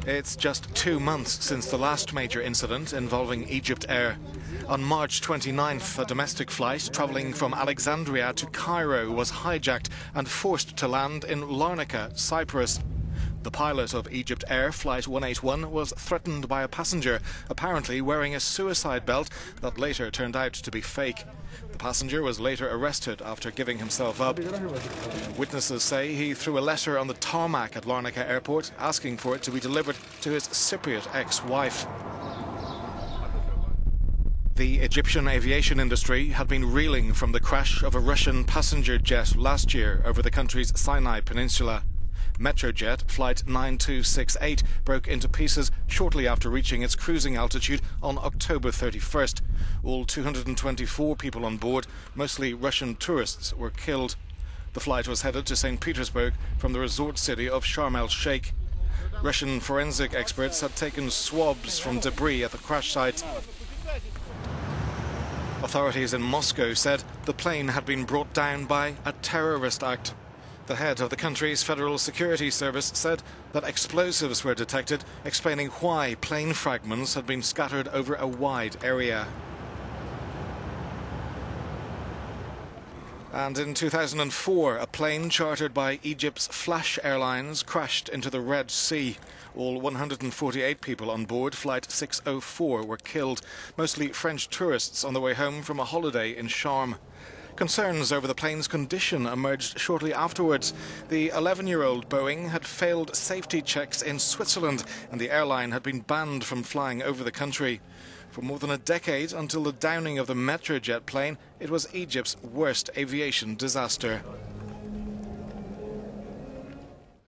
It's just 2 months since the last major incident involving EgyptAir. On March 29th, a domestic flight travelling from Alexandria to Cairo was hijacked and forced to land in Larnaca, Cyprus. The pilot of EgyptAir Flight 181 was threatened by a passenger, apparently wearing a suicide belt that later turned out to be fake. The passenger was later arrested after giving himself up. Witnesses say he threw a letter on the tarmac at Larnaca airport asking for it to be delivered to his Cypriot ex-wife. The Egyptian aviation industry had been reeling from the crash of a Russian passenger jet last year over the country's Sinai Peninsula. Metrojet Flight 9268 broke into pieces shortly after reaching its cruising altitude on October 31st. All 224 people on board, mostly Russian tourists, were killed. The flight was headed to St. Petersburg from the resort city of Sharm el-Sheikh. Russian forensic experts had taken swabs from debris at the crash site. Authorities in Moscow said the plane had been brought down by a terrorist act. The head of the country's Federal Security Service said that explosives were detected, explaining why plane fragments had been scattered over a wide area. And in 2004, a plane chartered by Egypt's Flash Airlines crashed into the Red Sea. All 148 people on board Flight 604 were killed, mostly French tourists on their way home from a holiday in Sharm. Concerns over the plane's condition emerged shortly afterwards. The 11-year-old Boeing had failed safety checks in Switzerland, and the airline had been banned from flying over the country. For more than a decade, until the downing of the Metrojet plane, it was Egypt's worst aviation disaster.